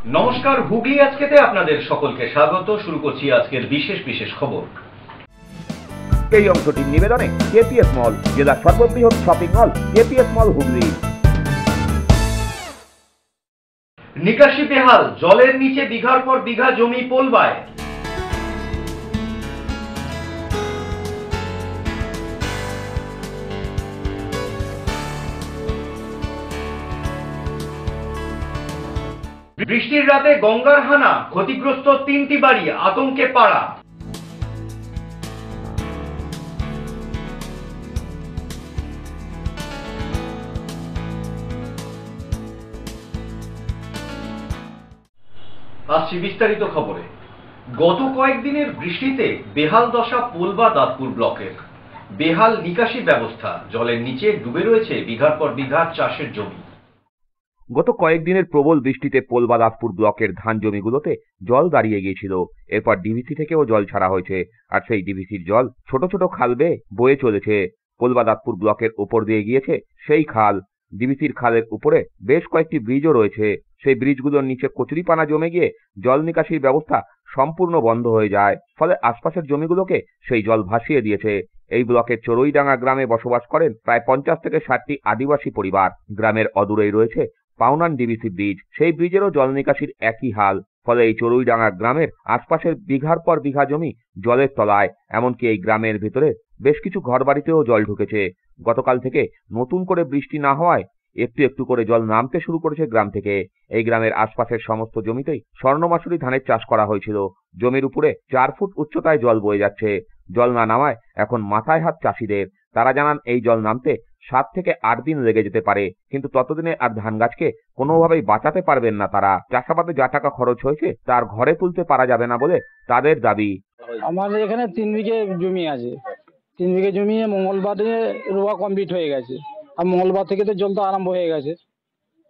নমস্কার, হুগলি আজকেতে আপনাদের সকলকে স্বাগত। শুরু করছি আজকের বিশেষ বিশেষ খবর। এই অংশটির নিবেদনে কেপিএস মল, জেলার সর্ববৃহৎ শপিং মল কেপিএস মল হুগলি। নিকাশি বেহাল, জলের নিচে বিঘার পর বিঘা জমি পোলবায়। বৃষ্টির রাতে গঙ্গার হানা, ক্ষতিগ্রস্ত 3টি বাড়ি, আতঙ্কে পাড়া। আসছি বিস্তারিত খবরে। গত কয়েকদিনের বৃষ্টিতে বেহাল দশা পোলবা দাঁতপুর ব্লকের। বেহাল নিকাশি ব্যবস্থা, জলের নিচে ডুবে রয়েছে বিঘার পর বিঘা চাষের জমি। গত কয়েকদিনের প্রবল বৃষ্টিতে পোলবা দাসপুর ব্লকের ধান জমিগুলোতে জল দাঁড়িয়ে গিয়েছিল। এরপর ডিভিসি থেকেও জল ছাড়া হয়েছে, আর সেই ডিভিসির জল ছোট ছোট খাল বেয়ে বয়ে চলেছে। পোলবা দাসপুর ব্লকের উপর দিয়ে গিয়েছে সেই খাল। ডিভিসির খালের উপরে বেশ কয়েকটি ব্রিজও রয়েছে। সেই ব্রিজগুলোর নিচে কচুরিপানা জমে গিয়ে জল নিকাশির ব্যবস্থা সম্পূর্ণ বন্ধ হয়ে যায়, ফলে আশপাশের জমিগুলোকে সেই জল ভাসিয়ে দিয়েছে। এই ব্লকের চড়ুইডাঙ্গা গ্রামে বসবাস করেন প্রায় 50 থেকে 60টি আদিবাসী পরিবার। গ্রামের অদূরেই রয়েছে পাউনান ডিভিসি ব্রিজ, সেই ব্রিজেরও জল নিকাশির একই হাল। ফলে এই চড়ুইডাঙ্গা গ্রামের আশপাশের বিঘার পর বিঘা জমি জলের তলায়। এমনকি এই গ্রামের ভিতরে বেশ কিছু ঘরবাড়িতেও জল ঢুকেছে। গতকাল থেকে নতুন করে বৃষ্টি না হওয়ায় একটু একটু করে জল নামতে শুরু করেছে গ্রাম থেকে। এই গ্রামের আশপাশের সমস্ত জমিতেই স্বর্ণমাসুরি ধানের চাষ করা হয়েছিল। জমির উপরে 4 ফুট উচ্চতায় জল বয়ে যাচ্ছে। জল না নামায় এখন মাথায় হাত চাষিদের। তারা জানান এই জল নামতে 7 থেকে 8 দিন লেগে যেতে পারে, কিন্তু ততদিনে আর ধান গাছকে কোনোভাবেই বাঁচাতে পারবেন না তারা। চাষাবাদে যা টাকা খরচ হয়েছে তার ঘরে তুলতে পারা যাবে না বলে তাদের দাবি। আমাদের এখানে 3 বিঘে জমি আছে। 3 বিঘে জমি মঙ্গলবারে রোয়া কমপ্লিট হয়ে গেছে, আর মঙ্গলবার থেকে তো জল তো আরম্ভ হয়ে গেছে,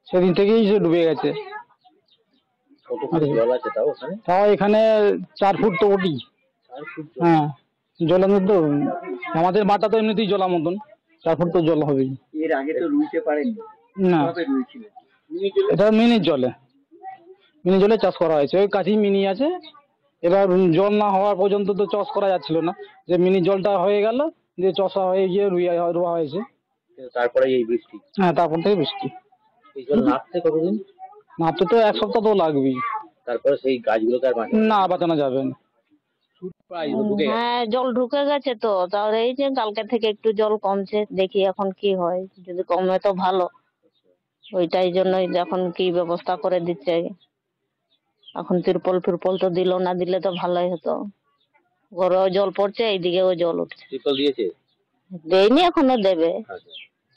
সেদিন থেকেই সে ডুবে গেছে। তাও এখানে 4 ফুট তো ওটি। হ্যাঁ, জলের মধ্যে আমাদের মাঠটা তো এমনিতেই জলার মতন, 4 ফুট তো জল হবেই। এর আগে তো রুইতে পারেনি না, এটা মিনির জলে চাষ করা হয়েছে। ওই কাছেই মিনি আছে। এবার জল না হওয়ার পর্যন্ত তো চাষ করা যাচ্ছিল না, যে মিনি জলটা হয়ে গেল, দিয়ে চষা হয়ে গিয়ে রোয়া হয়েছে। তারপরে এই বৃষ্টি। হ্যাঁ, তারপর থেকে বৃষ্টি। এই জল নামতে কতদিন? নামতে তো 1 সপ্তাহ তো লাগবেই। তারপরে সেই গাছগুলোকে আর বাঁচানো যাবে না। হ্যাঁ, জল ঢুকে গেছে তো, তাহলে এই যে কালকে থেকে একটু জল কমছে, দেখি এখন কি হয়। যদি কমে তো ভালো, ওইটাই জন্যই এখন কি ব্যবস্থা করে দিচ্ছে। এখন তিরপল ফিরপল তো দিল না, দিলে তো ভালোই হতো। ঘরেও জল পড়ছে, এইদিকেও জল উঠছে। ত্রিপল দিয়েছে? দেয়নি, এখনো দেবে।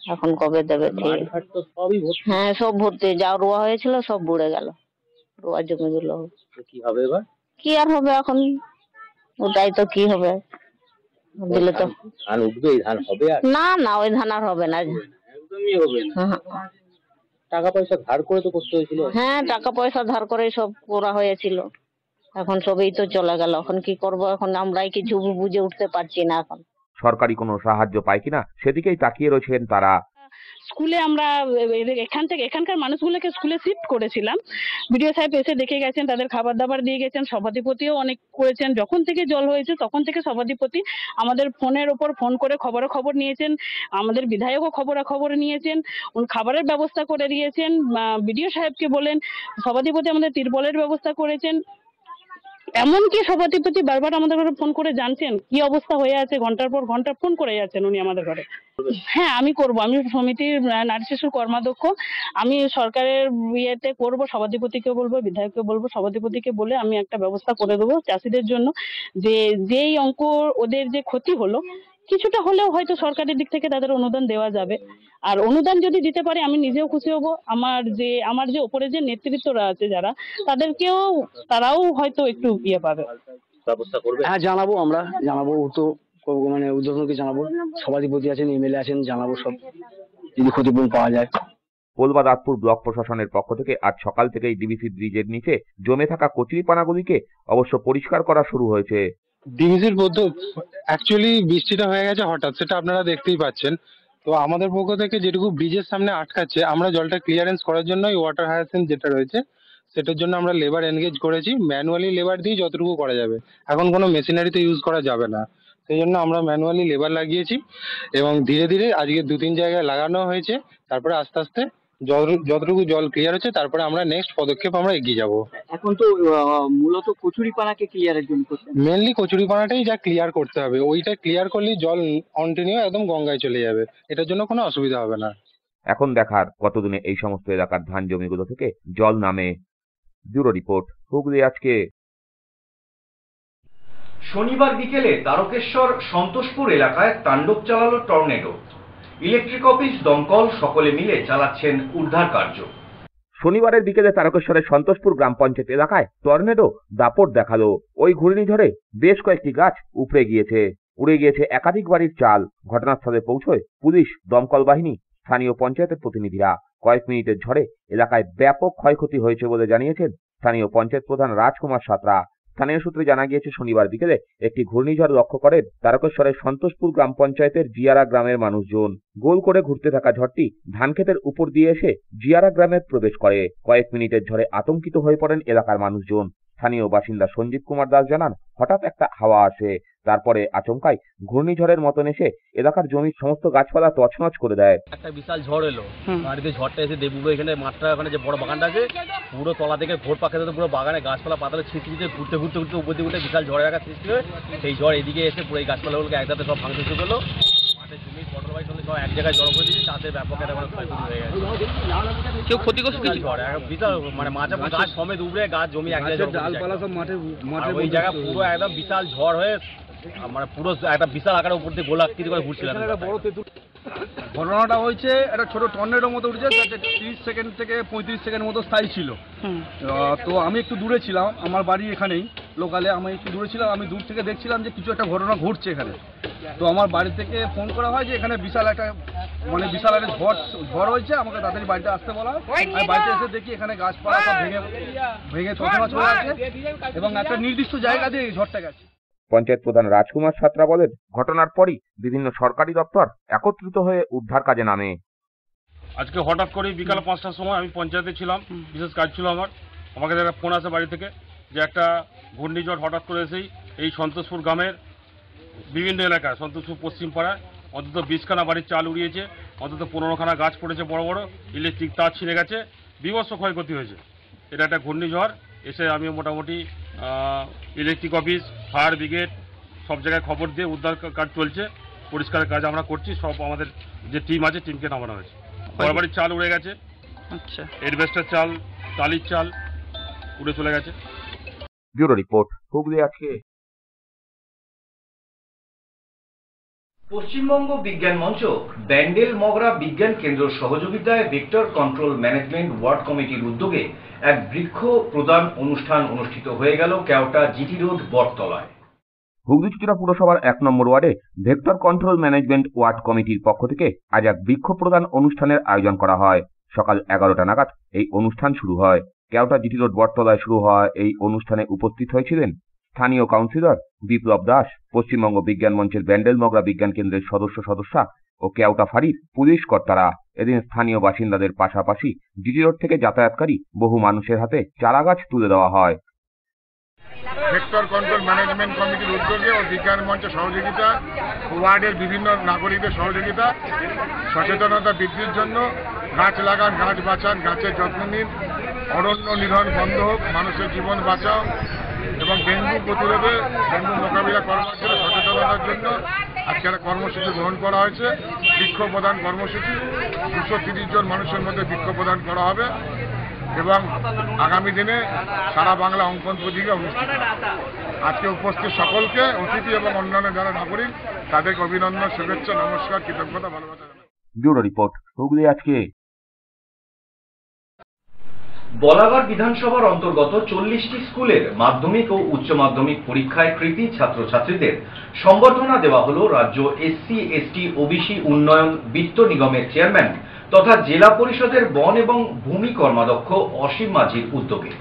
এখন কবে দেবে? মাঠঘাট তো সবই ভর্তি। হ্যাঁ, সব ভর্তি। যা রোয়া হয়েছিল সব বুড়ে গেল, রোয়া জমিগুলো। কি হবে এবার? কি আর হবে এখন, ওটাই তো কি হবে। দিলে তো ধান উঠবে, ধান হবে? আর না না, ওই ধান আর হবে না, একদমই হবে না। টাকা পয়সা ধার করে তো করতে হয়েছিল। হ্যাঁ, টাকা পয়সা ধার করে সব করা হয়েছিল। এখন সবই তো চলে গেল। এখন কি করব? এখন আমরাই কিছু বুঝে উঠতে পারছি না। এখন সরকারি কোনো সাহায্য পায় কিনা সেদিকেই তাকিয়ে রয়েছেন তারা। স্কুলে আমরা এখানকার মানুষগুলোকে স্কুলে শিফট করেছিলাম। বিডিও সাহেব এসে দেখে গেছেন, তাদের খাবার দাবার দিয়ে গেছেন। সভাধিপতিও অনেক করেছেন। যখন থেকে জল হয়েছে তখন থেকে সভাধিপতি আমাদের ফোনের ওপর ফোন করে খবর নিয়েছেন। আমাদের বিধায়কও খবর নিয়েছেন, খাবারের ব্যবস্থা করে দিয়েছেন। বিডিও সাহেবকে বলেন, সভাধিপতি আমাদের তিরপলের ব্যবস্থা করেছেন। এমনকি সভাধিপতি বারবার আমাদের ঘরে ফোন করে জানছেন কি অবস্থা হয়ে আছে। ঘন্টার পর ঘন্টা ফোন করে যাচ্ছেন উনি আমাদের ঘরে। হ্যাঁ, আমি করব। আমি সমিতির নারী শিশুর কর্মাধ্যক্ষ। আমি সরকারের ইয়েতে করব, সভাধিপতিকে বলবো, বিধায়ককে বলবো। সভাধিপতিকে বলে আমি একটা ব্যবস্থা করে দেবো চাষিদের জন্য, যে যেই অঙ্ক ওদের যে ক্ষতি হলো, কিছুটা হলেও হয়তো সরকারের দিক থেকে তাদের অনুদান দেওয়া যাবে। আর অনুদান যদি দিতে পারে আমি নিজেও খুশি হব। আমার যে উপরে যে নেতৃত্বরা আছে যারা, তারাও হয়তো একটু ইয়ে পাবে। ব্যবস্থা করবে? হ্যাঁ, আমরা জানাবো তো, মানে উদ্যোগকে জানাবো। সভাধিপতি আছেন, এমএলএ আছেন, জানাবো সব, যদি ক্ষতিপূরণ পাওয়া যায়। পোলবা দাসপুর ব্লক প্রশাসনের পক্ষ থেকে আজ সকাল থেকেই ডিভিসি ব্রিজের নিচে জমে থাকা কচুরিপানাগুলিকে অবশ্য পরিষ্কার করা শুরু হয়েছে। ডিভিসির মধ্যে অ্যাকচুয়ালি বৃষ্টিটা হয়ে গেছে হঠাৎ, সেটা আপনারা দেখতেই পাচ্ছেন। তো আমাদের পক্ষ থেকে যেটুকু ব্রিজের সামনে আটকাচ্ছে, আমরা জলটা ক্লিয়ারেন্স করার জন্য ওয়াটার হায়াসিন্থ যেটা রয়েছে সেটার জন্য আমরা লেবার এনগেজ করেছি, ম্যানুয়ালি লেবার দিয়ে যতটুকু করা যাবে। এখন কোনো মেশিনারিতে ইউজ করা যাবে না, সেই জন্য আমরা ম্যানুয়ালি লেবার লাগিয়েছি এবং ধীরে ধীরে আজকে 2-3 জায়গায় লাগানো হয়েছে। তারপরে আস্তে আস্তে যতটুকু জল ক্লিয়ার হচ্ছে তারপরে আমরা নেক্সট পদক্ষেপ আমরা এগিয়ে যাব। এখন তো মূলত কচুরিপানাকে ক্লিয়ারের জন্য করছেন। মেনলি কচুরিপানাটাই যা ক্লিয়ার করতে হবে, ওইটা ক্লিয়ার করলেই জল কন্টিনিউ একদম গঙ্গায় চলে যাবে, এটার জন্য কোনো অসুবিধা হবে না। এখন দেখার কতদিনে এই সমস্ত এলাকার ধান জমিগুলো থেকে জল নামে। ব্যুরো রিপোর্ট, হুগলি আজকে। শনিবার বিকেলে তারকেশ্বর সন্তোষপুর এলাকায় তাণ্ডব চালালো টর্নেডো। ইলেকট্রিক অফিস, দমকল সকলে মিলে চালাচ্ছেন উদ্ধার কার্য। শনিবারের বিকেলে তারকেশ্বরের সন্তোষপুর গ্রাম পঞ্চায়েত এলাকায় টর্নেডো দাপট দেখালো। ওই ঘূর্ণিঝড়ে বেশ কয়েকটি গাছ উপড়ে গিয়েছে, উড়ে গিয়েছে একাধিক বাড়ির চাল। ঘটনাস্থলে পৌঁছয় পুলিশ, দমকল বাহিনী, স্থানীয় পঞ্চায়েতের প্রতিনিধিরা। কয়েক মিনিটের ঝড়ে এলাকায় ব্যাপক ক্ষয়ক্ষতি হয়েছে বলে জানিয়েছেন স্থানীয় পঞ্চায়েত প্রধান রাজকুমার সাঁতরা। স্থানীয় সূত্রে জানা গিয়েছে, শনিবার বিকেলে একটি ঘূর্ণিঝড় লক্ষ্য করেন তারকেশ্বরের সন্তোষপুর গ্রাম পঞ্চায়েতের জিয়ারা গ্রামের মানুষজন। গোল করে ঘুরতে থাকা ঝড়টি ধানক্ষেতের উপর দিয়ে এসে জিয়ারা গ্রামে প্রবেশ করে। কয়েক মিনিটের ঝড়ে আতঙ্কিত হয়ে পড়েন এলাকার মানুষজন। স্থানীয় বাসিন্দা সঞ্জীব কুমার দাস জানান, হঠাৎ একটা হাওয়া আসে, তারপরে আচমকাই ঘূর্ণিঝড়ের মতন এসে এলাকার জমির সমস্ত গাছপালা তছনছ করে দেয়। একটা বিশাল ঝড় এলো, বাড়িতে ঝড়টা এসে দেবুগুলো এখানে মাঠটা, ওখানে যে বড় বাগানটা আছে পুরো তলা থেকে ভোর পাখে পুরো বাগানে গাছপালা পাতালে ছিটতে ঘুরতে ঘুরতে ঘুরতে উপর দিকে উঠে বিশাল ঝড়ের একটা সৃষ্টি হয়। সেই ঝড় এদিকে এসে পুরো এই গাছপালাগুলোকে একসাথে সব ভাঙতে শুরু করলো। মাঠে জমি পটল বাড়ি সব এক জায়গায় জড়ো করে দিয়েছে, তাতে ব্যাপক একটা ক্ষয়ক্ষতি হয়ে গেছে। কেউ ক্ষতিগ্রস্ত কিছু? ঝড় বিশাল মানে মাঝে গাছ সমেত উপরে গাছ জমি এক জায়গায় ডালপালা সব মাঠে ওই জায়গা পুরো একদম বিশাল ঝড় হয়ে মানে পুরো একটা বিশাল আকারের উপর দিয়ে গোলাকৃতি করে ঘুরছিলাম। ঘটনাটা হয়েছে একটা ছোট টর্নেডোর মতো উঠেছে, 30 সেকেন্ড থেকে 35 সেকেন্ড মতো স্থায়ী ছিল। তো আমি একটু দূরে ছিলাম, আমার বাড়ি এখানেই লোকালে, আমি একটু দূরে ছিলাম। আমি দূর থেকে দেখছিলাম যে কিছু একটা ঘটনা ঘটছে এখানে। তো আমার বাড়ি থেকে ফোন করা হয় যে এখানে বিশাল একটা ঝড় হয়েছে, আমাকে তাড়াতাড়ি বাড়িতে আসতে বলা হয়। আমি বাড়িতে এসে দেখি এখানে গাছপালা সব ভেঙে তছনছ হয়ে আছে এবং একটা নির্দিষ্ট জায়গা দিয়ে এই ঝড়টা গেছে। পঞ্চায়েত প্রধান রাজকুমার সাঁতরা বলেন, ঘটনার পরই বিভিন্ন সরকারি দপ্তর একত্রিত হয়ে উদ্ধার কাজে নামে। আজকে হঠাৎ করে বিকাল 5টার সময় আমি পঞ্চায়েতে ছিলাম, বিশেষ কাজ ছিল আমাকে একটা ফোন আসে বাড়ি থেকে যে একটা ঘূর্ণিঝড় হঠাৎ করে এসেই এই সন্তোষপুর গ্রামের বিভিন্ন এলাকায়, সন্তোষপুর পশ্চিম পাড়ায় অন্তত 20খানা বাড়ির চাল উড়িয়েছে, অন্তত 15খানা গাছ পড়েছে, বড় বড় ইলেকট্রিক তার ছিঁড়ে গেছে, বিভৎস ক্ষয়ক্ষতি হয়েছে। এটা একটা ঘূর্ণিঝড় এসে আমি মোটামুটি ইলেকট্রিক অফিস, ফায়ার ব্রিগেড সব জায়গায় খবর দিয়ে উদ্ধার কাজ চলছে, পরিষ্কারের কাজ আমরা করছি। সব আমাদের যে টিম আছে টিমকে নামানো হয়েছে। বড় বাড়ির চাল উড়ে গেছে, আচ্ছা, এডভেস্টার চাল, টালির চাল উড়ে চলে গেছে। ব্যুরো রিপোর্ট, হুগলি আজকে। পশ্চিমবঙ্গ বিজ্ঞান মঞ্চ ব্যান্ডেল মগরা বিজ্ঞান কেন্দ্রের সহযোগিতায় ভেক্টর কন্ট্রোল ম্যানেজমেন্ট ওয়ার্ড কমিটির উদ্যোগে এক বৃক্ষ প্রদান অনুষ্ঠান অনুষ্ঠিত হয়ে গেল কেওটা জিটি রোড বটতলায়। হুগলি চুঁচুড়া পুরসভার 1 নম্বর ওয়ার্ডে ভেক্টর কন্ট্রোল ম্যানেজমেন্ট ওয়ার্ড কমিটির পক্ষ থেকে আজ এক বৃক্ষ প্রদান অনুষ্ঠানের আয়োজন করা হয়। সকাল 11টা নাগাদ এই অনুষ্ঠান শুরু হয়। কেওটা জিটি রোড বটতলায় শুরু হয় এই অনুষ্ঠানে উপস্থিত হয়েছিলেন স্থানীয় কাউন্সিলর বিপ্লব দাস, পশ্চিমবঙ্গ বিজ্ঞান মঞ্চের ব্যান্ডেল মগরা বিজ্ঞান কেন্দ্রের সদস্যা ও কেওটা ফাঁড়ির পুলিশ কর্তারা। এদিন স্থানীয় বাসিন্দাদের পাশাপাশি জিটি রোড থেকে যাতায়াতকারী বহু মানুষের হাতে চারাগাছ তুলে দেওয়া হয়। ভেক্টর কন্ট্রোল ম্যানেজমেন্ট কমিটির উদ্যোগে ও বিজ্ঞান মঞ্চের সহযোগিতা, ওয়ার্ডের বিভিন্ন নাগরিকদের সহযোগিতা, সচেতনতা বৃদ্ধির জন্য গাছ লাগান, গাছ বাঁচান, গাছের যত্ন নিন, অরণ্য নিধন বন্ধ হোক, মানুষের জীবন বাঁচাও এবং ডেঙ্গু প্রতিরোধে, ডেঙ্গু মোকাবিলা করার জন্য সচেতনতার জন্য আজকে একটা কর্মসূচি গ্রহণ করা হয়েছে। বৃক্ষ প্রদান কর্মসূচি 230 জন মানুষের মধ্যে বৃক্ষ প্রদান করা হবে এবং আগামী দিনে সারা বাংলা অঙ্কন প্রতিযোগিতা অনুষ্ঠিত হবে। আজকে উপস্থিত সকলকে, অতিথি এবং অন্যান্য যারা নাগরিক, তাদেরকে অভিনন্দন, শুভেচ্ছা, নমস্কার, কৃতজ্ঞতা, ভালোবাসা। ব্যুরো রিপোর্ট, হুগলি আজকে। বলাগড় বিধানসভার অন্তর্গত 40টি স্কুলের মাধ্যমিক ও উচ্চ মাধ্যমিক পরীক্ষায় কৃতী ছাত্রছাত্রীদের সংবর্ধনা দেওয়া হল রাজ্য SC/ST OBC উন্নয়ন বিত্ত নিগমের চেয়ারম্যান তথা জেলা পরিষদের বন এবং ভূমি কর্মাধ্যক্ষ অসীম মাঝির উদ্যোগে।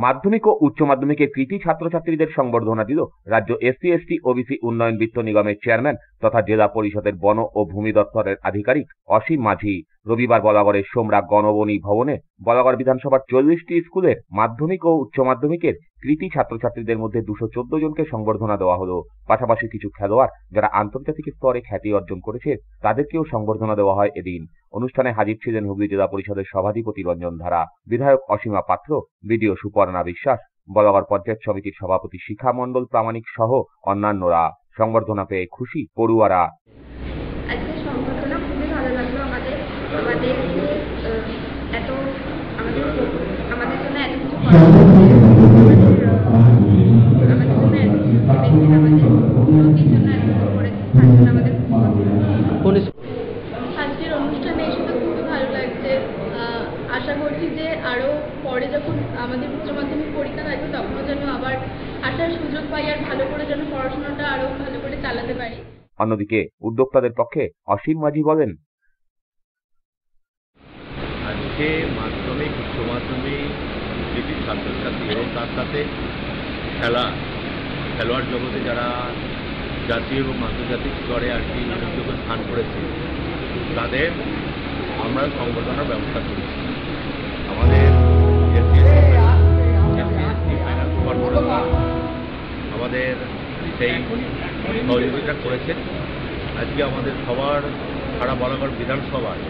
মাধ্যমিক ও উচ্চ মাধ্যমিকের কৃতী ছাত্রছাত্রীদের সংবর্ধনা দিল রাজ্য এসসি এসটি ওবিসি উন্নয়ন বিত্ত নিগমের চেয়ারম্যান তথা জেলা পরিষদের বন ও ভূমি দপ্তরের আধিকারিক অসীম মাঝি। রবিবার বলাগড়ের সোমরা গণবনী ভবনে বলাগড় বিধানসভার 40টি স্কুলের মাধ্যমিক ও উচ্চ মাধ্যমিকের কৃতী ছাত্রছাত্রীদের মধ্যে 214 জনকে সংবর্ধনা দেওয়া হলো। পাশাপাশি কিছু খেলোয়াড় যারা আন্তর্জাতিক স্তরে খ্যাতি অর্জন করেছে তাদেরকেও সংবর্ধনা দেওয়া হয় এদিন। অনুষ্ঠানে হাজির ছিলেন হুগলি জেলা পরিষদের সভাধিপতি রঞ্জন ধারা, বিধায়ক অসীমা পাত্র, বিডিও সুপর্ণা বিশ্বাস, বলাগড় পঞ্চায়েত সমিতির সভাপতি শিখা মণ্ডল প্রামাণিক সহ অন্যান্যরা। সংবর্ধনা পেয়ে খুশি পড়ুয়ারা। আজকে সংবর্ধনা খুবই ভালো লাগলো। আমাদের জন্য এত আজকের অনুষ্ঠানে এসে তো খুবই ভালো লাগছে। আশা করছি যে আরো পরে যখন আমাদের উচ্চ মাধ্যমিক পরীক্ষা থাকবে তখনও যেন আবার আসার সুযোগ পাই আর ভালো করে যেন পড়াশোনাটা আরো ভালো করে চালাতে পারি। অন্যদিকে উদ্যোক্তাদের পক্ষে অসীম মাঝি বলেন, আজকে মাধ্যমিক উচ্চ মাধ্যমিক কৃতী ছাত্রছাত্রী এবং তার সাথে খেলোয়াড় জগতে যারা জাতীয় এবং আন্তর্জাতিক স্তরে আর কি উল্লেখযোগ্য স্থান করেছে তাদের আমরা সংবর্ধনার ব্যবস্থা করেছি। আমাদের আমাদের সেই সহযোগিতা করেছেন। আজকে আমাদের সবার সারা বলাগড় বিধানসভায়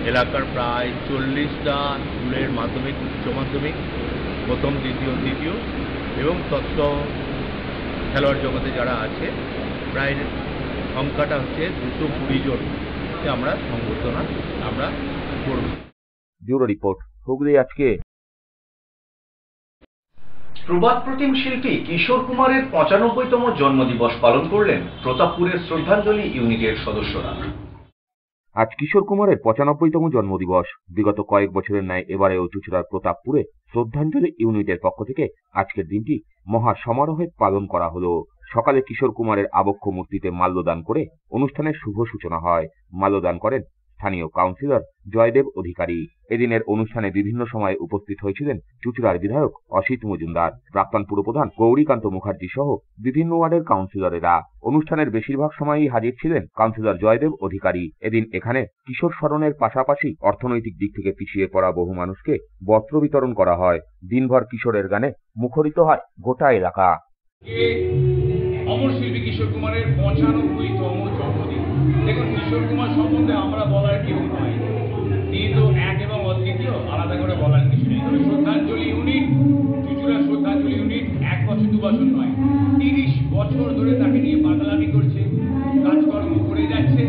এলাকার প্রায় 40টা স্কুলের মাধ্যমিক উচ্চ মাধ্যমিক প্রথম দ্বিতীয় এবং তথ্য খেলোয়াড় জগতে যারা আছে প্রায় সংখ্যাটা হচ্ছে 220 জন আমরা সংবর্ধনা আমরা করব। ব্যুরো রিপোর্ট, হুগলি আজকে। প্রবাদ প্রতিম শিল্পী কিশোর কুমারের 95তম জন্মদিবস পালন করলেন প্রতাপপুরের শ্রদ্ধাঞ্জলি ইউনিটের সদস্যরা। আজ কিশোর কুমারের 95তম জন্মদিবস। বিগত কয়েক বছরের ন্যায় এবারেও চুঁচুড়ার প্রতাপপুরে শ্রদ্ধাঞ্জলি ইউনিটের পক্ষ থেকে আজকের দিনটি মহা সমারোহে পালন করা হলো। সকালে কিশোর কুমারের আবক্ষ মূর্তিতে মাল্যদান করে অনুষ্ঠানের শুভ সূচনা হয়। মাল্যদান করেন স্থানীয় কাউন্সিলর জয়দেব অধিকারী। এদিনের অনুষ্ঠানে বিভিন্ন সময়ে উপস্থিত হয়েছিলেন চুঁচুড়ার বিধায়ক অসিত মজুমদার, প্রাক্তন পুরপ্রধান গৌরীকান্ত মুখার্জি সহ বিভিন্ন ওয়ার্ডের কাউন্সিলরেরা। অনুষ্ঠানের বেশিরভাগ সময়ই হাজির ছিলেন কাউন্সিলর জয়দেব অধিকারী। এদিন এখানে কিশোর স্মরণের পাশাপাশি অর্থনৈতিক দিক থেকে পিছিয়ে পড়া বহু মানুষকে বস্ত্র বিতরণ করা হয়। দিনভর কিশোরের গানে মুখরিত হয় গোটা এলাকা। অমর শিল্পী কিশোর কুমারের 95তম জন্মদিন। দেখুন, কিশোর কুমার সম্বন্ধে আমরা বলার কেউ নয়, তিনি তো এক এবং অদ্বিতীয়, আলাদা করে বলার কিছু নেই। তবে শ্রদ্ধাঞ্জলি ইউনিট, চুঁচুড়া শ্রদ্ধাঞ্জলি ইউনিট 1 বছর 2 বছর নয়, 30 বছর ধরে তাকে নিয়ে পাগলামি করছে, কাজকর্ম করে যাচ্ছে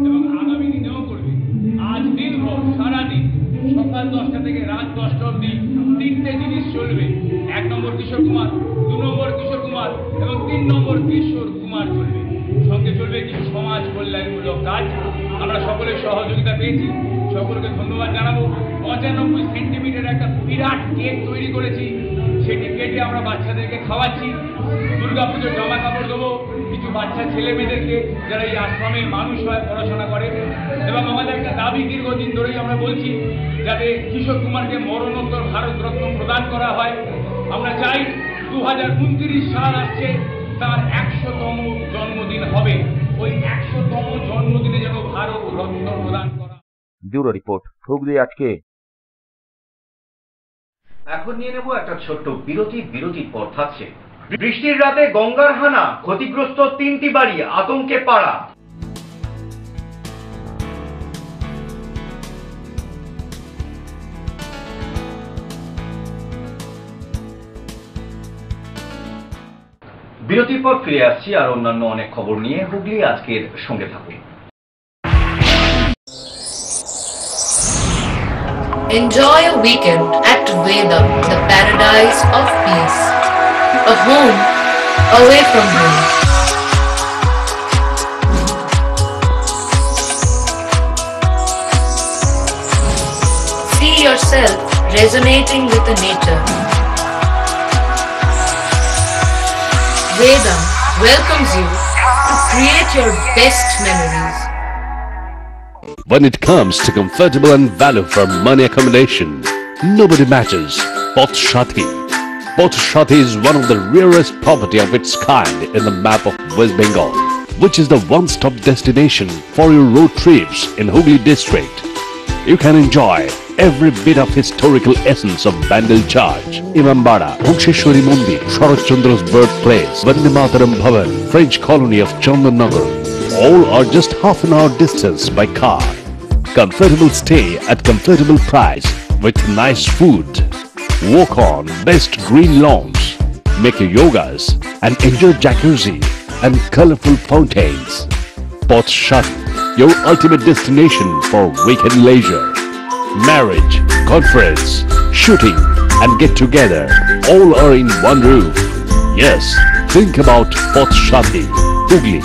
এবং আগামী দিনেও করবে। আজ দিনভর সারাদিন সকাল 10টা থেকে রাত 10টা অবধি 3টে জিনিস চলবে। 1 নম্বর কিশোর কুমার, 2 নম্বর কিশোর কুমার এবং 3 নম্বর কিশোর কুমার চলবে। সঙ্গে চলবে কিছু সমাজ কল্যাণমূলক কাজ। আমরা সকলের সহযোগিতা পেয়েছি, সকলকে ধন্যবাদ জানাবো। 95 সেন্টিমিটার একটা বিরাট কেক তৈরি করেছি, সেটি কেটে আমরা বাচ্চাদেরকে খাওয়াচ্ছি। দুর্গাপুজোর জামা কাপড় দেবো কিছু বাচ্চা ছেলে মেয়েদেরকে যারা এই আশ্রমে মানুষ হয়, পড়াশোনা করে। এবং আমাদের একটা দাবি দীর্ঘদিন ধরেই আমরা বলছি যাতে কিশোর কুমারকে মরণোত্তর ভারতরত্ন প্রদান করা হয়। আমরা চাই 2029 সাল আসছে, তার 100তম জন্মদিন হবে। ওই 100তম জন্মদিনে যেন ভারত রত্ন প্রদান করা। ব্যুরো রিপোর্ট, হুগলি আজকে। এখন নিয়ে নেব একটা ছোট্ট বিরতির পর থাকছে বৃষ্টির রাতে গঙ্গার হানা, ক্ষতিগ্রস্ত 3টি বাড়ি, আতঙ্কে পাড়া। বিরতির পর ফিরে আসছি আর অন্যান্য অনেক খবর নিয়ে। হুগলি আজকের সঙ্গে থাকুন। Enjoy a weekend at Vedam, the paradise of peace. A home away from home. See yourself resonating with the nature. Vedam welcomes you to create your best memories. When it comes to comfortable and value for money accommodation, nobody matches Poth Shati. Potshati is one of the rarest property of its kind in the map of West Bengal, which is the one-stop destination for your road trips in Hooghly district. You can enjoy every bit of historical essence of Bandel Church, Imambara, Bhuksheshwari Mandir, Sharat Chandra's birthplace, Vande Mataram Bhavan, French colony of Chandannagar. All are just half an hour distance by car. Comfortable stay at comfortable price with nice food. Walk on best green lawns, make your yogas and enjoy jacuzzi and colorful fountains. Potshati, your ultimate destination for weekend leisure. Marriage, conference, shooting and get together all are in one roof. Yes, think about Potshati, Hooghly.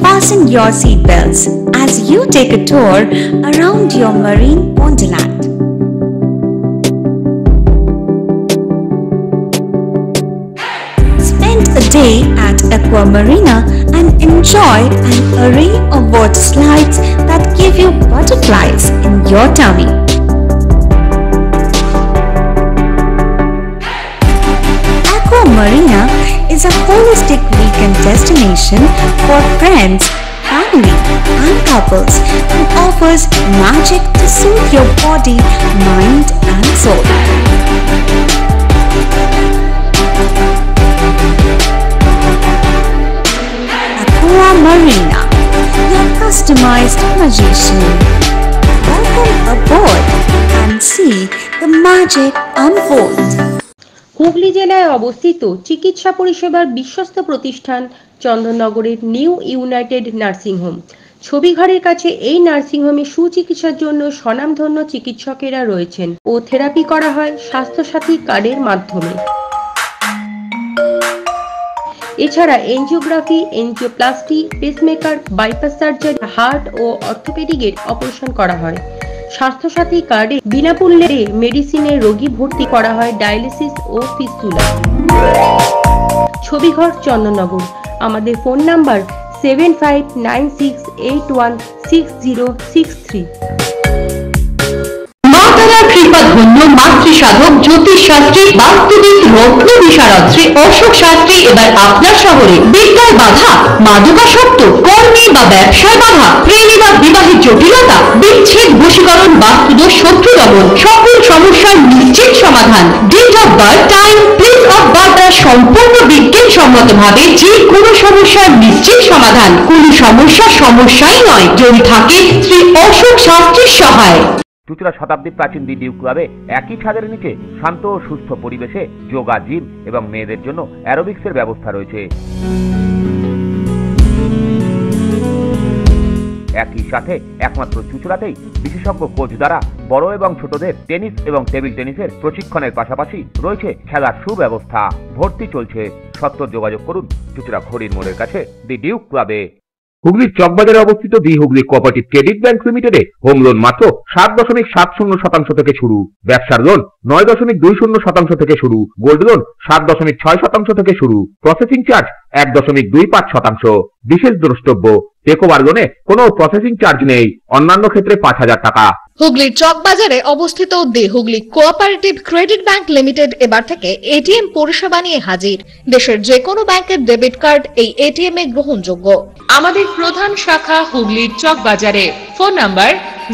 Fasten your seatbelts as you take a tour around your marine wonderland. Spend a day at Aqua Marina and enjoy an array of water slides that give you butterflies in your tummy. Aqua Marina is a holistic weekend destination for friends, family and couples and offers magic to soothe your body, mind and soul. Aqua Marina, your customized magician. Welcome aboard and see the magic unfold. Hooghly জেলায় অবস্থিত চিকিৎসা পরিষেবার বিশ্বস্ত প্রতিষ্ঠান চন্দননগরের new United nursing home. ছবিঘরের কাছে এই nursing হোমে সুচিকিৎসার জন্য স্বনামধন্য চিকিৎসকেরা রয়েছেন ও থেরাপি করা হয় স্বাস্থ্যসাথী কার্ডের মাধ্যমে। এছাড়া angiography, angioplasty, pacemaker, bypass surgery, heart ও অর্থোপেডিকের অপারেশন করা হয়। স্বাস্থ্যসাথী কার্ডে বিনামূল্যে মেডিসিনের রোগী ভর্তি করা হয় ডায়ালিসিস ও ফিস্টুলা। ছবিঘর চন্দননগর। আমাদের ফোন নাম্বার 7596816063। কৃপাধন্য মাতৃসাধক জ্যোতিষশাস্ত্রী বাস্তুবিদ রত্ন বিশারদ শ্রী অশোক শাস্ত্রী এবার আপনার শহরে। বিদ্যায় বাধা, মাদকাসক্ত, কর্মে বা ব্যবসায় বাধা, প্রেমে বা বিবাহের জটিলতা, বিচ্ছেদ, বশীকরণ, বাস্তুদোষ, শত্রু দমন, সকল সমস্যার নিশ্চিত সমাধান। Date of birth, time, place of birth দ্বারা সম্পূর্ণ বিজ্ঞানসম্মত ভাবে যে কোনো সমস্যার নিশ্চিত সমাধান। কোন সমস্যাই নয় যদি থাকে শ্রী অশোক শাস্ত্রীর সহায়। চুঁচুড়া শতাব্দী প্রাচীন দি ডিউক ক্লাবে একই ছাদের নিচে শান্ত ও সুস্থ পরিবেশে যোগা, জিম এবং মেয়েদের জন্য অ্যারোবিক্সের ব্যবস্থা রয়েছে। একই সাথে একমাত্র চুঁচুড়াতেই বিশেষজ্ঞ কোচ দ্বারা বড় এবং ছোটদের টেনিস এবং টেবিল টেনিসের প্রশিক্ষণের পাশাপাশি রয়েছে খেলার সুব্যবস্থা। ভর্তি চলছে, সত্বর যোগাযোগ করুন চুঁচুড়া ঘড়ির মোড়ের কাছে দি ডিউক ক্লাবে। হুগলির চকবাজারে অবস্থিত the Hooghly cooperative credit bank লিমিটেডে হোম লোন মাত্র 7.70% থেকে শুরু, ব্যবসার লোন 9.20% থেকে শুরু, গোল্ড লোন 7.6% থেকে শুরু, প্রসেসিং চার্জ 1.25%। বিশেষ দ্রষ্টব্য, টেকওভার লোনে কোনো প্রসেসিং চার্জ নেই, অন্যান্য ক্ষেত্রে 5,000 টাকা। হুগলির চকবাজারে অবস্থিত the Hooghly cooperative credit bank limited এবার থেকে এটিএম পরিষেবা নিয়ে হাজির। দেশের যে কোনো ব্যাংকের ডেবিট কার্ড এই এটিএম এ গ্রহণযোগ্য। আমাদের প্রধান শাখা হুগলির চকবাজারে। ফোন নাম্বার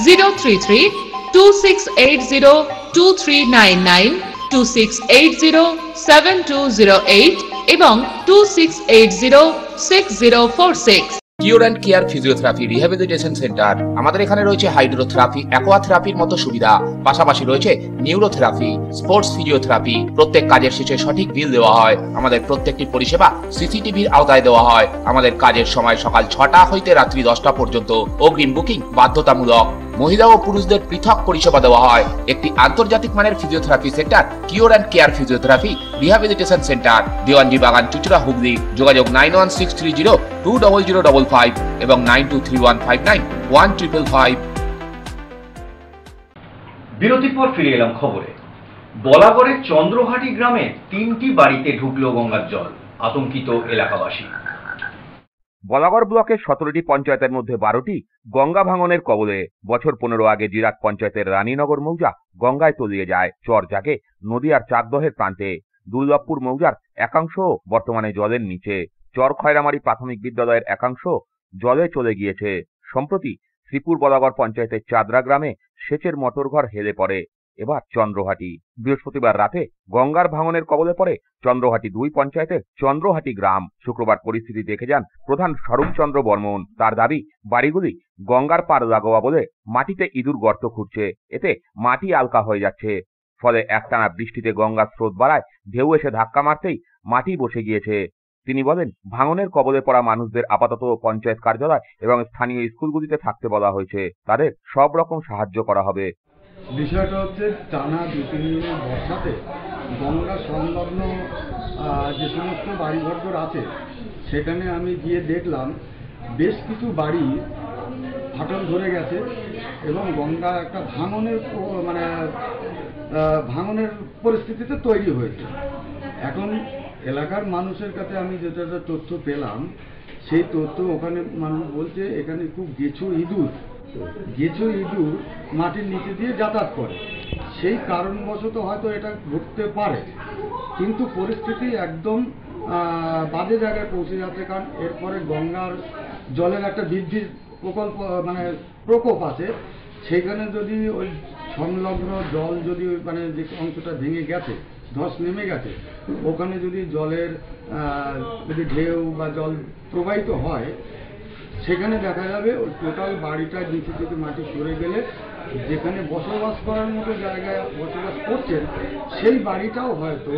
033-2680-2399, 2680-7208 এবং 2680-6046। Cure and care physiotherapy rehabilitation centre. আমাদের এখানে রয়েছে হাইড্রোথেরাপি, অ্যাকোয়াথেরাপির মতো সুবিধা, পাশাপাশি রয়েছে নিউরোথেরাপি, স্পোর্টস ফিজিওথেরাপি। প্রত্যেক কাজের শেষে সঠিক বিল দেওয়া হয়। আমাদের প্রত্যেকটি পরিষেবা সিসিটিভির আওতায় দেওয়া হয়। আমাদের কাজের সময় সকাল 6টা হইতে রাত্রি 10টা পর্যন্ত। অগ্রিম বুকিং বাধ্যতামূলক। মহিলা ও পুরুষদের পৃথক পরিষেবা দেওয়া হয়। একটি আন্তর্জাতিক মানের physiotherapy centre cure and care physiotherapy rehabilitation centre, Dewanji বাগান, চুঁচুড়া, হুগলি। যোগাযোগ 9163020055 এবং 9231591555। বিরতির পর ফিরে এলাম খবরে। বলাগড়ের চন্দ্রহাটি গ্রামে 3টি বাড়িতে ঢুকলো গঙ্গার জল, আতঙ্কিত এলাকাবাসী। বলাগড় ব্লকের 17টি পঞ্চায়েতের মধ্যে 12টি গঙ্গা ভাঙনের কবলে। বছর 15 আগে জিরাট পঞ্চায়েতের রানীনগর মৌজা গঙ্গায় তলিয়ে যায়। চর জাগে নদীয়ার চাকদহের প্রান্তে। দুর্লভপুর মৌজার একাংশ বর্তমানে জলের নিচে। চর খয়রামারি প্রাথমিক বিদ্যালয়ের একাংশ জলে চলে গিয়েছে। সম্প্রতি শ্রীপুর বলাগড় পঞ্চায়েতের চাদরা গ্রামে সেচের মোটরঘর হেলে পড়ে। এবার চন্দ্রহাটি। বৃহস্পতিবার রাতে গঙ্গার ভাঙনের কবলে পড়ে চন্দ্রহাটি 2 পঞ্চায়েতের চন্দ্রহাটি গ্রাম। শুক্রবার পরিস্থিতি দেখে যান প্রধান স্বরূপচন্দ্র বর্মন। তার দাবি, বাড়িগুলি গঙ্গার পার লাগোয়া বলে মাটিতে ইঁদুর গর্ত খুঁড়ছে, এতে মাটি আলকা হয়ে যাচ্ছে। ফলে একটানা বৃষ্টিতে গঙ্গার স্রোত বাড়ায় ঢেউ এসে ধাক্কা মারতেই মাটি বসে গিয়েছে। তিনি বলেন, ভাঙনের কবলে পড়া মানুষদের আপাতত পঞ্চায়েত কার্যালয় এবং স্থানীয় স্কুলগুলিতে থাকতে বলা হয়েছে। তাদের সব রকম সাহায্য করা হবে। বিষয়টা হচ্ছে টানা 2-3 দিনের বর্ষাতে গঙ্গা সংলগ্ন যে সমস্ত বাড়িঘর আছে সেখানে আমি গিয়ে দেখলাম বেশ কিছু বাড়ি ফাটল ধরে গেছে এবং গঙ্গা একটা ভাঙনের পরিস্থিতিতে তৈরি হয়েছে। এখন এলাকার মানুষের কাছে আমি যেটা তথ্য পেলাম, সেই তথ্য ওখানে মানুষ বলছে এখানে খুব গেছো ইঁদুর মাটির নিচে দিয়ে যাতায়াত করে। সেই কারণবশত হয়তো এটা ঘটতে পারে, কিন্তু পরিস্থিতি একদম বাজে জায়গায় পৌঁছে যাচ্ছে। কারণ এরপরে গঙ্গার জলের একটা বৃদ্ধির প্রকোপ আছে। সেখানে যদি ওই সংলগ্ন জল যদি যে অংশটা ভেঙে গেছে, ধস নেমে গেছে, ওখানে যদি জলের যদি ঢেউ বা জল প্রবাহিত হয়, সেখানে দেখা যাবে ওই টোটাল বাড়িটার নিচে থেকে মাটি সরে গেলে যেখানে বসবাস করার মতো জায়গায় বসবাস করছেন সেই বাড়িটাও হয়তো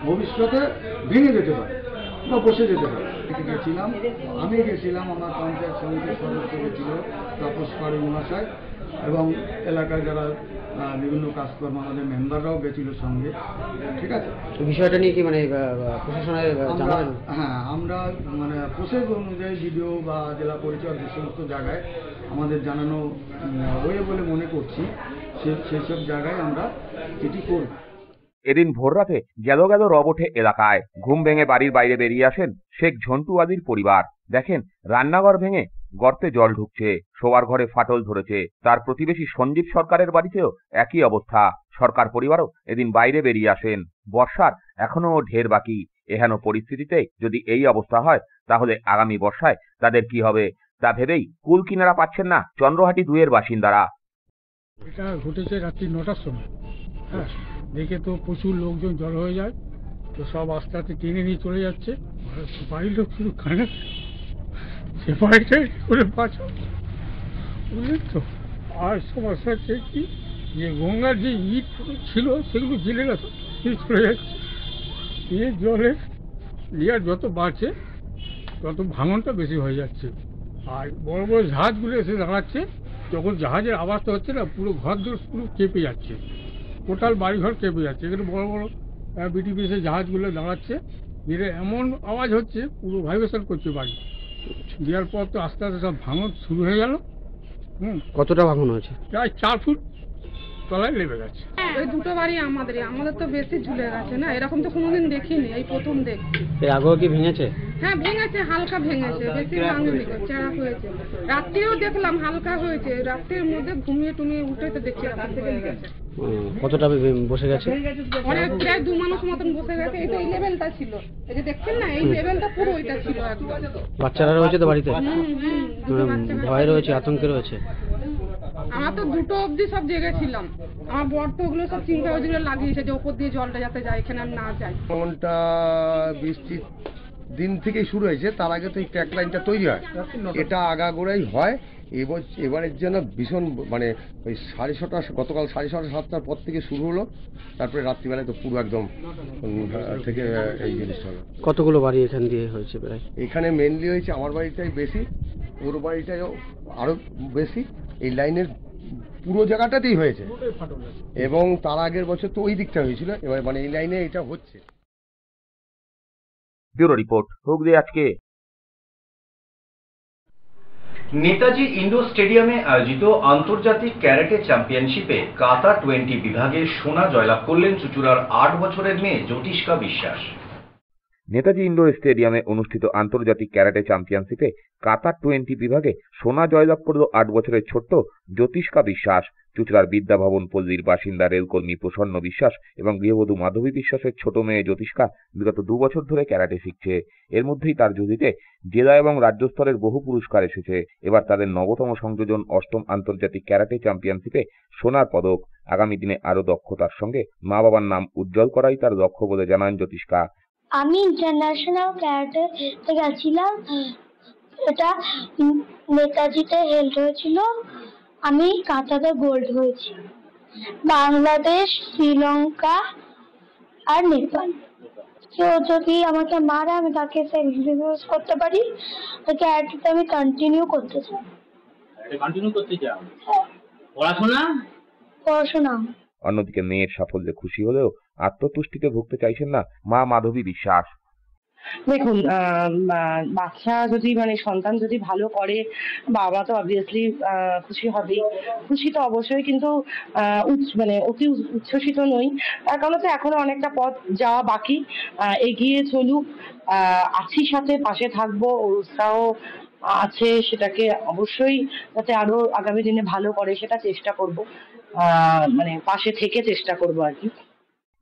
ভবিষ্যতে ভেঙে যেতে পারে বা বসে যেতে পারে। আমি গেছিলাম, আমার পঞ্চায়েত সমিতির সদস্য গেছিল তাপস পাড়ি মহাশয়, এবং এলাকায় যারা বিভিন্ন কাজকর্ম আমাদের মেম্বাররাও গেছিল সঙ্গে। ঠিক আছে, বিষয়টা নিয়ে কি প্রশাসনের জানাবেন? হ্যাঁ, আমরা প্রসেস অনুযায়ী ভিডিও বা জেলা পরিষদ যে সমস্ত জায়গায় আমাদের জানানো হয়ে বলে মনে করছি, সেই সব জায়গায় আমরা চিঠি করব। এদিন ভোররাতে গেল রবটে এলাকায় ঘুম ভেঙে বাড়ির বাইরে বেরিয়ে আসেন শেখ ঝন্টু আলীর পরিবার। দেখেন রান্নাঘর ভেঙে গর্তে জল ঢুকছে, শোয়ার ঘরে ফাটল ধরেছে। তার প্রতিবেশী সঞ্জীব সরকারের বাড়িতেও একই অবস্থা। সরকার পরিবারও এদিন বাইরে বেরিয়ে আসেন। বর্ষার এখনো ঢের বাকি। এহেন পরিস্থিতিতে যদি এই অবস্থা হয়, তাহলে আগামী বর্ষায় তাদের কি হবে তা ভেবেই কুল কিনারা পাচ্ছেন না চন্দ্রহাটি 2 এর বাসিন্দারা। এটা ঘটেছে রাত্রি 9টার সময়। হ্যাঁ, দেখে তো প্রচুর লোকজন জড়ো হয়ে যায়, তো সব আস্তে আস্তে টেনে নিয়ে চলে যাচ্ছে। বাড়ির লোক শুধু কানে সে বাড়িটাই করে বাঁচো, বুঝলেন তো। আর সমস্যা হচ্ছে কি, যে গঙ্গার যে ইট ছিল সেগুলো জেলে গেছে, চলে যাচ্ছে। জলের লেয়ার যত বাড়ছে তত ভাঙনটা বেশি হয়ে যাচ্ছে। আর বড় বড় জাহাজগুলো এসে দাঁড়াচ্ছে, যখন জাহাজের আওয়াজটা হচ্ছে না, পুরো ঘর দূর পুরো কেঁপে যাচ্ছে, টোটাল বাড়িঘর কেঁপে যাচ্ছে। এখানে বড় বড় বিটিপিএস জাহাজগুলো দাঁড়াচ্ছে, যেটা এমন আওয়াজ হচ্ছে পুরো ভাইব্রেশন করছে বাড়ি। দেওয়ার পর তো আস্তে আস্তে সব ভাঙন শুরু হয়ে গেল। কতটা ভাঙন হয়েছে? প্রায় 4 ফুট তলায় লেবে গেছে। ওই দুটো বাড়ি আমাদের তো বেশি ঝুলে গেছে না, এরকম তো কোনোদিন দেখিনি, এই প্রথম দেখছি। এর আগেও কি ভেঙেছে? হ্যাঁ ভেঙেছে, হালকা ভেঙেছে, বেশি ভাঙেনি, চেরা হয়েছে। রাত্রেও দেখলাম হালকা হয়েছে, রাত্রের মধ্যে ঘুমিয়ে টুমিয়ে উঠে তো দেখছি রাত থেকে গেছে। কতটা বসে গেছে? অনেক, প্রায় 2 মানুষ মতন বসে গেছে। এই তো এই লেভেলটা ছিল, এই যে দেখছেন না, এই লেভেলটা পুরো ওইটা ছিল একদম। বাচ্চারা রয়েছে তো বাড়িতে? ভয় রয়েছে, আতঙ্কে রয়েছে। আমার তো 2টো অবধি সব জেগেছিলাম। আমার বর তো ওগুলো সব চিন্তা ওগুলো লাগিয়েছে যে ওপর দিয়ে জলটা যাতে যায়, এখানে আর না যায়। ভাঙনটা বৃষ্টির দিন থেকেই শুরু হয়েছে, তার আগে তো এই ট্র্যাক লাইনটা তৈরি হয়, এটা আগাগোড়াই হয়। এবারের জন্য ভীষণ ওই 6:30, গতকাল 6:30 7টার পর থেকে শুরু হলো, তারপরে রাত্রিবেলায় তো পুরো একদম থেকে এই জিনিসটা হলো। কতগুলো বাড়ি এখান দিয়ে হয়েছে? প্রায় এখানে মেনলি হয়েছে আমার বাড়িটাই বেশি, ওর বাড়িটাও আরো বেশি। এই লাইনের পুরো জায়গাটাতেই হয়েছে, এবং তার আগের বছর তো ওই দিকটা হয়েছিল, এবার এই লাইনে এটা হচ্ছে। ব্যুরো রিপোর্ট, হুগলি আজকে। নেতাজি ইন্ডোর স্টেডিয়ামে আয়োজিত আন্তর্জাতিক ক্যারাটে চ্যাম্পিয়নশিপে কাতা 20 বিভাগে সোনা জয়লাভ করলেন চুঁচুড়ার 8 বছরের মেয়ে জ্যোতিষ্কা বিশ্বাস। নেতাজি ইন্ডোর স্টেডিয়ামে অনুষ্ঠিত আন্তর্জাতিক ক্যারাটে চ্যাম্পিয়নশিপে কাতার 20 বিভাগে সোনা জয়লাভ করল 8 বছরের ছোট্ট জ্যোতিষ্কা বিশ্বাস। চুচড়ার বিদ্যাভবন পল্লীর বাসিন্দা রেলকর্মী প্রসন্ন বিশ্বাস এবং গৃহবধূ মাধবী বিশ্বাসের ছোট মেয়ে জ্যোতিষ্কা বিগত 2 বছর ধরে ক্যারাটে শিখছে। এর মধ্যেই তার ঝুলিতে জেলা এবং রাজ্য স্তরের বহু পুরস্কার এসেছে। এবার তাদের নবতম সংযোজন 8ম আন্তর্জাতিক ক্যারাটে চ্যাম্পিয়নশিপে সোনার পদক। আগামী দিনে আরো দক্ষতার সঙ্গে মা বাবার নাম উজ্জ্বল করাই তার লক্ষ্য বলে জানান জ্যোতিষ্কা। আমি ইন্টারন্যাশনাল ক্যারাটে গেছিলাম, এটা নেতাজিতে হেল্ড হয়েছিল, আমি কাতারে গোল্ড হয়েছি। বাংলাদেশ, শ্রীলঙ্কা আর নেপাল। কেউ যদি আমাকে মারে আমি তাকে সেলফ করতে পারি, ক্যারাটেতে আমি কন্টিনিউ করতে চাই। পড়াশোনা। অন্যদিকে মেয়ের সাফল্যে খুশি হলেও আত্মতুষ্টিতে ভুগতে চাইছেন না মা মাধবী বিশ্বাস। দেখুন, বাচ্চা যদি সন্তান যদি ভালো করে, বাবা তো অবভিয়াসলি খুশি হবেই। খুশি তো অবশ্যই, কিন্তু অতি উচ্ছ্বসিত নই। তার কারণ তো এখনো অনেকটা পথ যাওয়া বাকি। এগিয়ে চলুক, আছি সাথে, পাশে থাকবো, উৎসাহ আছে, সেটাকে অবশ্যই যাতে আরো আগামী দিনে ভালো করে সেটা চেষ্টা করব, পাশে থেকে চেষ্টা করবো আর কি।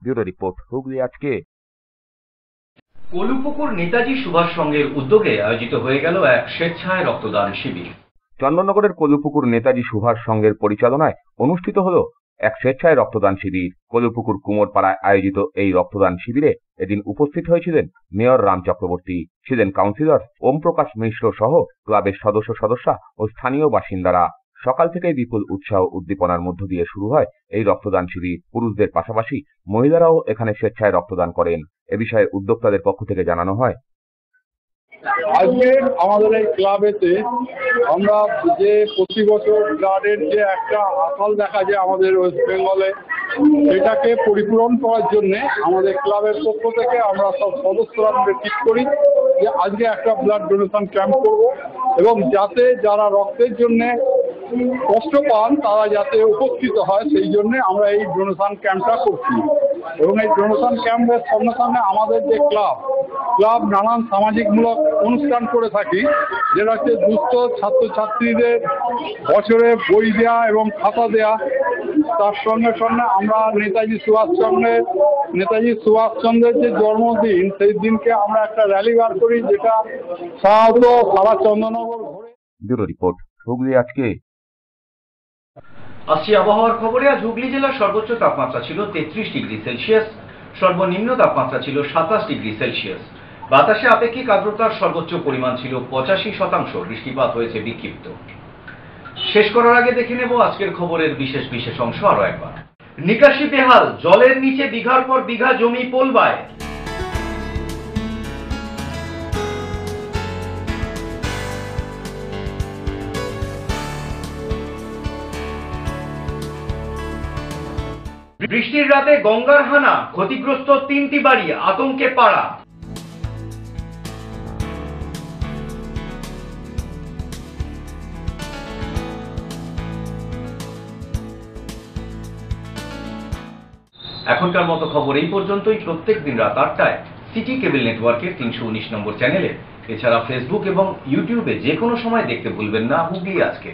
ব্যুরো রিপোর্ট, হুগলি আজকে। কলুপুকুর নেতাজি সুভাষ সংঘের উদ্যোগে আয়োজিত হয়ে গেল এক স্বেচ্ছায় রক্তদান শিবির। চন্দননগরের কলুপুকুর নেতাজি সুভাষ সংঘের পরিচালনায় অনুষ্ঠিত হলো এক স্বেচ্ছায় রক্তদান শিবির। কলুপুকুর কুমোরপাড়ায় আয়োজিত এই রক্তদান শিবিরে এদিন উপস্থিত হয়েছিলেন মেয়র রাম চক্রবর্তী, ছিলেন কাউন্সিলর ওম প্রকাশ মিশ্র সহ ক্লাবের সদস্যা ও স্থানীয় বাসিন্দারা। সকাল থেকেই বিপুল উৎসাহ উদ্দীপনার মধ্য দিয়ে শুরু হয় এই রক্তদান শিবির। পুরুষদের পাশাপাশি মহিলারাও এখানে স্বেচ্ছায় রক্তদান করেন। এ বিষয়ে উদ্যোক্তাদের পক্ষ থেকে জানানো হয়, আজকে আমাদের এই ক্লাবেতে আমরা যে প্রতি বছর ব্লাডের যে একটা আকাল দেখা যায় আমাদের ওয়েস্ট বেঙ্গলে, সেটাকে পরিপূরণ করার জন্য আমাদের ক্লাবের পক্ষ থেকে আমরা সব সদস্যরা মিলে ঠিক করি যে আজকে একটা ব্লাড ডোনেশন ক্যাম্প করব, এবং যাতে যারা রক্তের জন্য কষ্ট পান তারা যাতে উপস্থিত হয় সেই জন্য আমরা এই ডোনেশন ক্যাম্পটা করছি। এবং এই ডোনেশন ক্যাম্পের সঙ্গে সঙ্গে আমাদের যে ক্লাব নানান সামাজিকমূলক অনুষ্ঠান করে থাকি, যেটা হচ্ছে দুস্থ ছাত্রছাত্রীদের বছরে বই দেওয়া এবং খাতা দেওয়া। তার সঙ্গে সঙ্গে আমরা নেতাজি সুভাষচন্দ্রের যে জন্মদিন, সেই দিনকে আমরা একটা র্যালি বার করি, যেটা সাধারণত সারা চন্দননগর ঘুরে। ব্যুরো রিপোর্ট, হুগলি আজকে। আসছি আবহাওয়ার খবরে। আজ হুগলি জেলার সর্বোচ্চ তাপমাত্রা ছিল 33 ডিগ্রি সেলসিয়াস, সর্বনিম্ন তাপমাত্রা ছিল 27 ডিগ্রি সেলসিয়াস। বাতাসে আপেক্ষিক আর্দ্রতার সর্বোচ্চ পরিমাণ ছিল 85%। বৃষ্টিপাত হয়েছে বিক্ষিপ্ত। শেষ করার আগে দেখে নেব আজকের খবরের বিশেষ অংশ আরো একবার। নিকাশি বেহাল, জলের নিচে বিঘার পর বিঘা জমি পোলবায়। বৃষ্টির রাতে গঙ্গার হানা, ক্ষতিগ্রস্ত 3টি বাড়ি, আতঙ্কে পাড়া। এখনকার মতো খবর এই পর্যন্তই। প্রত্যেক দিন রাত 8টায় সিটি কেবল নেটওয়ার্কের 319 নম্বর চ্যানেলে, এছাড়া ফেসবুক এবং ইউটিউবে যে কোনো সময় দেখতে ভুলবেন না হুগলি আজকে।